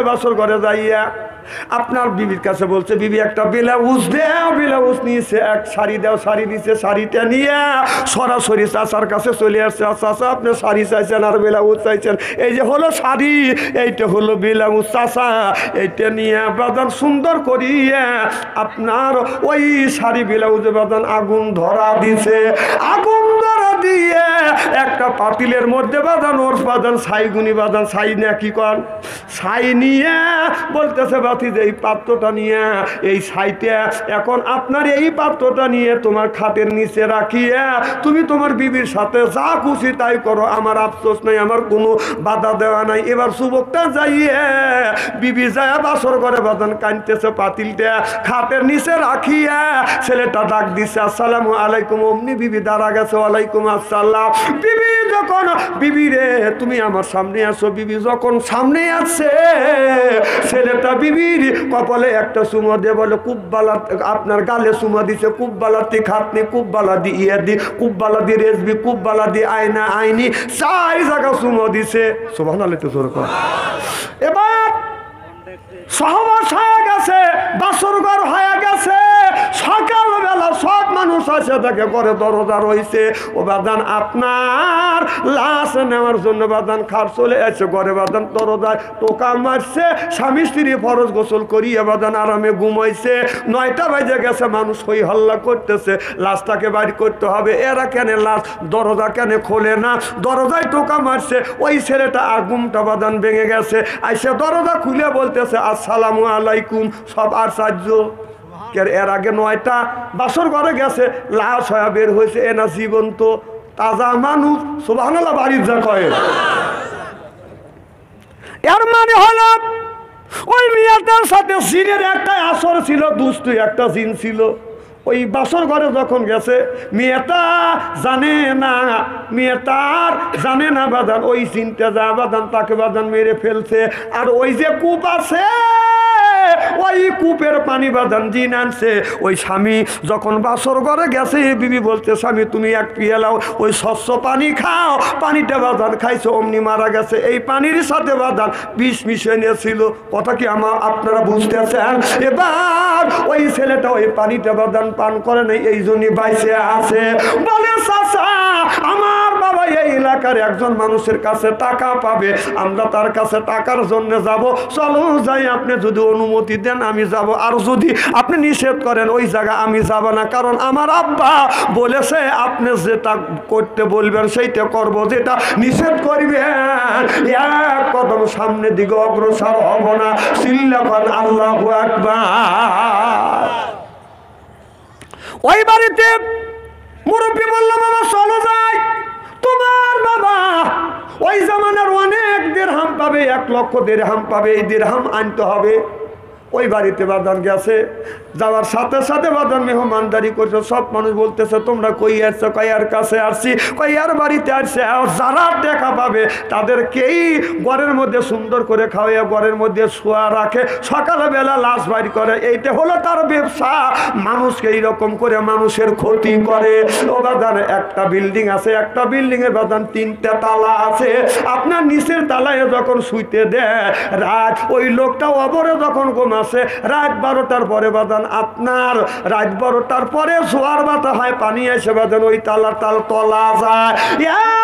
গেছে বাসর ঘরে যাইয়া আপনার বিবির কাছে বলছে, বিবি একটা ব্লাউজ দাও, ব্লাউজ নিয়েছে, এক শাড়ি দাও, শাড়ি দিচ্ছে, শাড়িটা নিয়ে সরাসরি চাচার কাছে চলে আসছে। চাচা আপনি শাড়ি চাইছেন আর ব্লাউজ চাইছেন, এই যে হলো শাড়ি, এইটা হলো ব্লাউজ চাচা, এইটা নিয়ে বাদান সুন্দর করিয়া আপনার ওই শাড়ি ব্লাউজে বাদান আগুন ধরা দিছে। আগুন ধরা দিয়ে একটা পাতিলের মধ্যে বাদান ওর বাদান ছাইগুনি বাদান ছাই না কি কর ছাই নিয়ে বলতেছে বাতি যে এই পাত্রটা নিয়ে এই ছাইটা এখন আপনার এই পাত্রটা নিয়ে তোমার খাটের নিচে রাখিয়া তুমি তোমার বিবির সাথে যা খুশি তাই করো, আমার আফসোস নাই, আমার কোনো বাধা দেওয়া নাই। এবার যুবকটা যাইয়ে বিবি যায় বাসর করে বাদান কানতেছে, পাতিলটা খাটের নিচে রাখিয়া ছেলেটা ডাক দিচ্ছে, আসসালামু আলাইকুম। অমনি বিবি দাঁড়া গেছে, ওয়ালাইকুম আসসালাম। বিবি যখন বিবি রে তুমি আমার সামনে আসো, বিবি যখন সামনে আসছে ছেলেটা বিবির কপালে একটা চুমো দিয়ে বলে কুব্বালা, আপনার গালে চুমো দিছে, কুব্বালাতি খাতনি, কুব্বালা দি ইয়ে দি, কুব্বালা দি রেসবি, কুব্বালা দি আয়না আইনি, চাই জায়গা চুমো দিছে। সুবহানাল্লাহ তো জোর কর। এবার সহবাস হয়ে গেছে, বাসর ঘর হয়ে গেছে, সকালবেলা সব মানুষ আসে তাকে করে দরজা রয়েছে। ও বাদান আপনার লাশ নেওয়ার জন্য বাদান খার চলে এসে ঘরে বাদান দরজায় টোকা মারছে। স্বামী স্ত্রী ফরজ গোসল করিয়ে বাদান আরামে ঘুমাইছে। 9টা বাজে গেছে, মানুষ হই হল্লা করতেছে, লাশটাকে বাড়ি করতে হবে। এরা কেন লাশ দরজা কেন খোলে না, দরজায় টোকা মারছে। ওই ছেলেটা আগুনটা বাদান ভেঙে গেছে, আইসে দরজা খুলে বলতেছে আসসালামু আলাইকুম। সব আশ্চর্য, এর আগে 9টা বাসর ঘরে গেছে, লাশ হয়ে বের হয়েছে, এনা জীবন্ত তাজা মানুষ। সুবহানাল্লাহ বাড়ির যা কয়। এর মানে হলো ওই মেয়েটার সাথে জিনের একটা আসর ছিল, দুষ্টু একটা জিন ছিল। ওই বাসর ঘরে যখন গেছে মেয়েটা জানে না, মেয়েটার জানে না বাদান ওই চিনতে যা বাদান তাকে বাদান মেরে ফেলছে। আর ওই যে কূপ আছে ওই কূপের পানি বাদান জিন আনছে। ওই স্বামী যখন বাসর ঘরে গেছে বিবি বলতে, স্বামী তুমি এক পিয়ালাও ওই স্বচ্ছ পানি খাও, পানিটা বাদান খাইছে, অমনি মারা গেছে। এই পানির সাথে বাদান বিষ মিশে নিয়েছিল। কথা কি আপনারা বুঝতেছেন? এবার ওই ছেলেটা ওই পানিটা বাদান পান করে নাই, এই জন্যই বাইসে আছে। বলে চাচা আমার বাবা এই এলাকার একজন মানুষের কাছে টাকা পাবে, আমরা তার কাছে টাকার জন্য যাব, চলো যাই, আপনি যদি অনুমতি দেন আমি যাব। আর যদি আপনি নিষেধ করেন ওই জায়গা আমি যাব না, কারণ আমার আব্বা বলেছে আপনি যেটা করতে বলবেন সেইটা করব, যেটা নিষেধ করবেন এক কদম সামনের দিকে অগ্রসর হব না। চিল্লাবেন আল্লাহু আকবার। ওই বাড়িতে মুরব্বী বলল, বাবা চলো যাই, তোমার বাবা ওই জামানার অনেক দিরহাম পাবে, 1 লক্ষ দিরহাম পাবে, এই দিরহাম আনতে হবে। ওই বাড়িতে বাদান গেছে, যাওয়ার সাথে সাথে বাদান মেহমানদারি করছে। সব মানুষ বলতেছে তোমরা কই আসছো, কয়ার কাছে আসছি, কয়ার বাড়িতে আসছে। আর যারা দেখা পাবে তাদেরকেই ঘরের মধ্যে সুন্দর করে খাওয়াইয়া ঘরের মধ্যে শোয়া রাখে, সকালবেলা লাশ বাড়ি করে। এইটা হলো তার ব্যবসা। মানুষকে এইরকম করে মানুষের ক্ষতি করে। ও বাদান একটা বিল্ডিং আছে, একটা বিল্ডিং এর বাদান 3টা তালা আছে। আপনার নিচের তালায় যখন শুইতে দেয় রাত, ওই লোকটা অবরে যখন ঘুমায় আছে, রাত 12টার পরে বাদান আপনার রাত 12টার পরে জোয়ার বাতা হয়, পানি এসে বাদান ওই তালা তাল তলা যায়।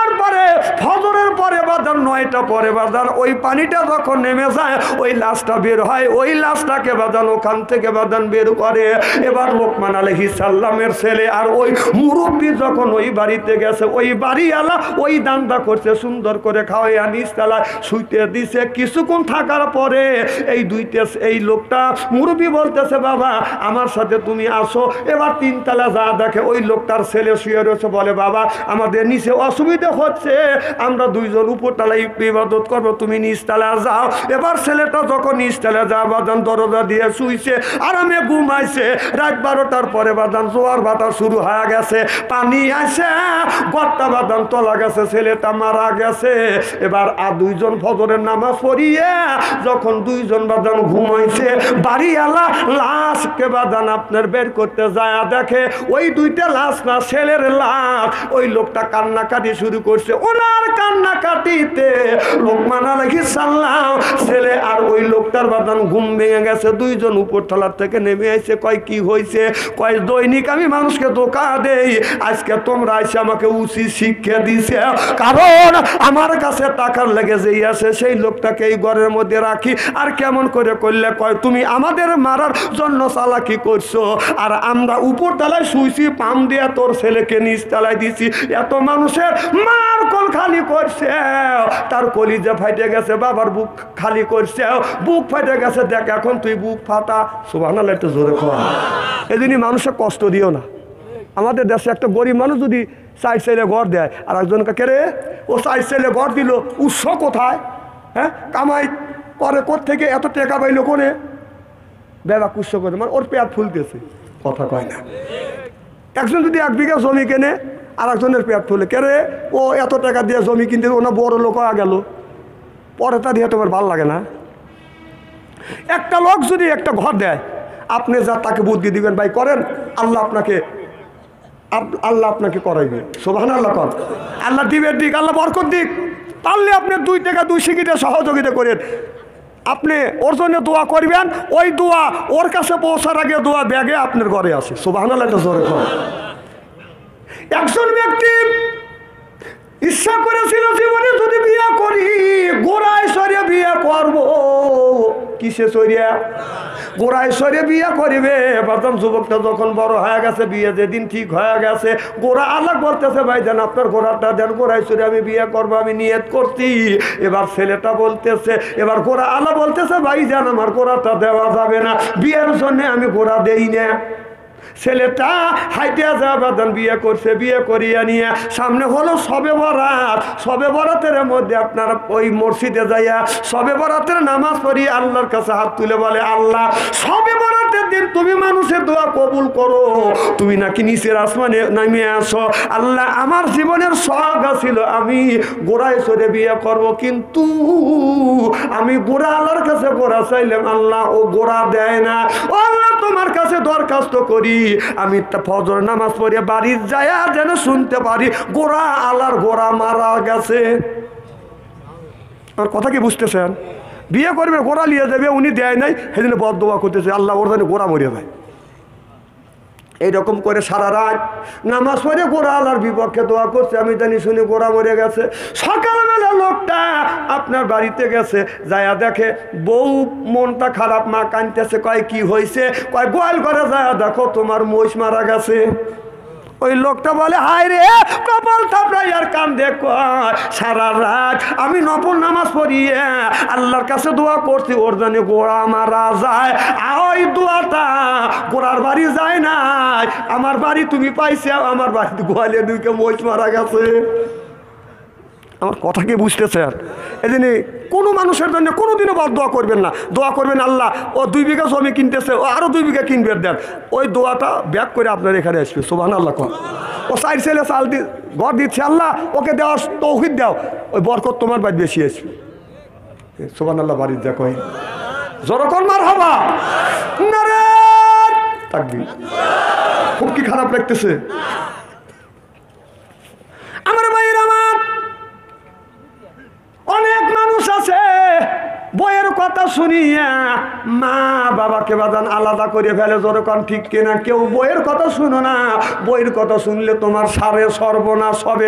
এরপরে ফজরের পরে বাদান 9টা পরে বাদান ওই পানিটা যখন নেমে যায় ওই লাশটা বের হয়, ওই লাশটাকে বাদান ওখান থেকে বাদান বের করে। এবার লোকমান আলাইহিস সালামের ছেলে আর ওই মুরব্বী যখন ওই বাড়িতে গেছে, ওই বাড়িওয়ালা ওই দানটা করছে, সুন্দর করে খাওয়াইয়া নিচতলায় শুইতে দিছে। কিছুক্ষণ থাকার পরে এই লোকটা মুরব্বী বলতেছে, বাবা আমার সাথে তুমি আসো। এবার 3 তলা যা দেখে ওই লোকটার ছেলে শুয়ে রয়েছে, বলে বাবা আমাদের নিচে অসুবিধা হচ্ছে, আমরা 2 জন উপর তলায় ইবাদত করবো, তুমি নিচতলা যাও। এবার ছেলেটা যখন নিচতলা যা বাদান দরজা দিয়ে শুইছে, আরামে ঘুমাইছে। রাত 12টার পরে বাদান জোয়ার বাতাস শুরু হয়ে গেছে, পানি আসে, গর্তা বাদান তোলা গেছে, ছেলেটা মারা গেছে। এবার আর 2 জন ফজরের নামাজ পড়িয়ে যখন 2 জন বাদান ঘুমাইছে, বাড়িওয়ালা লাশ লাশকে বাদান আপনার বের করতে যায় দেখে ওই দুইটা লাশ না ছেলের লাশ। ওই লোকটা কান্নাকাটি শুরু করছে। ওনার কান্নাকাটিতে লোকমান আলাইহিস সালাম ছেলে আর ওই লোকটার বাদান ঘুম ভেঙে গেছে। দুইজন উপর তলার থেকে নেমে এসে কয় কি হয়েছে? কয় দৈনিক আমি মানুষকে ধোঁকা দেই, আজকে তোমরা এসে আমাকে উচিত শিক্ষা দিছে, কারণ আমার কাছে টাকার লেগে যেই আছে সেই লোকটাকে এই ঘরের মধ্যে রাখি। আর কেমন করে করলে? কয় তুমি আমাদের মারার জন্য চালাকি করছো, আর আমরা উপর তলায় শুইছি, পাম দিয়ে তোর ছেলেকে নিচ তলায় দিছি। এত মানুষের মার কোল খালি করছে, তার কলিজা ফাইটে গেছে, বাবার বুক খালি করছে, বুক ফাইটে গেছে। দেখ এখন তুই বুক ফাটা। সুবহানাল্লাহ, একটু জোরে কর। এদিনই মানুষের কষ্ট দিও না। আমাদের দেশে একটা গরিব মানুষ যদি সাইড সাইডে ঘর দেয়, আর একজনকে কেড়ে ও সাইড সাইডে ঘর দিল, উৎস কোথায়? হ্যাঁ, কামাই করে কোত্থেকে এত টাকা পাইলো কোনে? বেবা কুৎস করে, মানে ওর পেট ফুলতেছে, কথা কয় না। একজন যদি 1 বিঘা জমি কেনে, আর একজনের পেট ফুলে, কেড়ে ও এত টাকা দিয়ে জমি কিনতে, ওনা বড় লোক হয়ে গেল, পরেটা দিয়ে তোমার ভালো লাগে না? একটা লোক যদি একটা ঘর দেয়, আপনি যা তাকে বুদ্ধি দিবেন, ভাই করেন, আল্লাহ আপনাকে করাইবে। সুবহানাল্লাহ কর। আল্লাহ দিবের দিক, আল্লাহ বরকত দিক। পারলে আপনি 2 টাকা 2 সিকিটে সহযোগিতা করেন। আপনি ওর জন্য দোয়া করবেন, ওই দোয়া ওর কাছে পৌঁছার আগে দোয়া ব্যাগে আপনার ঘরে আসে। সুবহানাল্লাহ জোরে কর। একজন ব্যক্তি ইচ্ছা করেছিল জীবনে যদি বিয়ে করি, গোড়ায় সরিয়ে বিয়ে করবো। কিসে সরিয়া? গোড়ায় সরিয়ে বিয়ে করিবে। প্রথম যুবকটা যখন বড় হয়ে গেছে, বিয়ে যেদিন ঠিক হয়ে গেছে, গোড়া আলাদা বলতেছে, ভাই দেন আপনার গোড়াটা দেন, গোড়ায় সরিয়ে আমি বিয়ে করবো, আমি নিয়ত করছি। এবার ছেলেটা বলতেছে, এবার গোড়া আলা বলতেছে, ভাই জান আমার গোড়াটা দেওয়া যাবে না, বিয়ের জন্য আমি গোড়া দেই না। ছেলেটা হাইটিয়া যাবাদান বিয়ে করছে। বিয়ে করিয়া নিয়ে সামনে হলো সবে বরাত। সবে বরাতের মধ্যে আপনার ওই মসজিদে যাইয়া সবে বরাতের নামাজ পড়ি, আল্লাহর কাছে হাত তুলে বলে, আল্লাহ সবে বরাতের দিন তুমি মানুষের দোয়া কবুল করো, তুমি নাকি নিচের আসমানে নামে আসো। আল্লাহ আমার জীবনের শখ ছিল আমি গোড়ায় সরে বিয়ে করব, কিন্তু আমি গোড়া আল্লাহর কাছে গোড়া চাইলাম, আল্লাহ ও গোড়া দেয় না। ও আল্লাহ তোমার কাছে দরখাস্ত করি, আমি ফজর নামাজ পড়ে বাড়ির যায়া যেন শুনতে পারি গোড়া আল্লাহর গোড়া মারা গেছে। আর কথা কি বুঝতেছেন? বিয়ে করবে, গোড়া নিয়ে যাবে, উনি দেয় নাই, সেদিন বদদোয়া করতেছে, আল্লাহ ওর জানি গোড়া মরিয়া যায়। এইরকম করে সারা রাত নামাজ পড়ে গোড়া আল্লাহর বিপক্ষে দোয়া করছে, আমি জানি শুনে গোড়া মরে গেছে। সকালবেলা লোকটা আপনার বাড়িতে গেছে, যায়া দেখে বউ মনটা খারাপ, মা কাঁদতেছে। কয় কি হয়েছে? কয় গোয়াল ঘরে যায়া দেখো তোমার মহিষ মারা গেছে। ওই লোকটা বলে, হায় রে কপাল থাপড়াই আর কান দেখ, সারা রাত আমি নফল নামাজ পড়িয়ে আল্লাহর কাছে দোয়া করছি ওর জন্য গোড়া মারা যায়। ওই দোয়াটা গোড়ার বাড়ি যায় নাই, আমার বাড়ি তুমি পাইছে, আমার বাড়িতে গোয়ালে দুইকে মহিষ মারা গেছে। আমার কথা কি বুঝতেছেন? এই জন্য কোনো মানুষের জন্য কোনোদিনও দোয়া করবেন না। দোয়া করবেন আল্লাহ ও 2 বিঘা জমি কিনতেছে, ও আরও 2 বিঘা কিনবে দেন, ওই দোয়াটা ব্যাক করে আপনার এখানে আসবে। সুবহানাল্লাহ কর। ও 4 ছেলে চাল ঘর দিচ্ছে, আল্লাহ ওকে দেওয়ার তৌফিক দাও, ওই বরকত তোমার বাড়ি বেশি আসবে। সুবহানাল্লাহ বাড়ির যা কয় যখন মারহাবা নারে তাকবীর। খুব কি খারাপ লাগতেছে আমার ভাইয়ের আমার। অনেক মানুষ আছে বইয়ের কথা শুনিয়া মা বাবাকে বাদান আলাদা করে ফেলে, যখন ঠিক কিনা? কেউ বইয়ের কথা শুনো না, বইয়ের কথা শুনলে তোমার সারে সর্বনাশ হবে।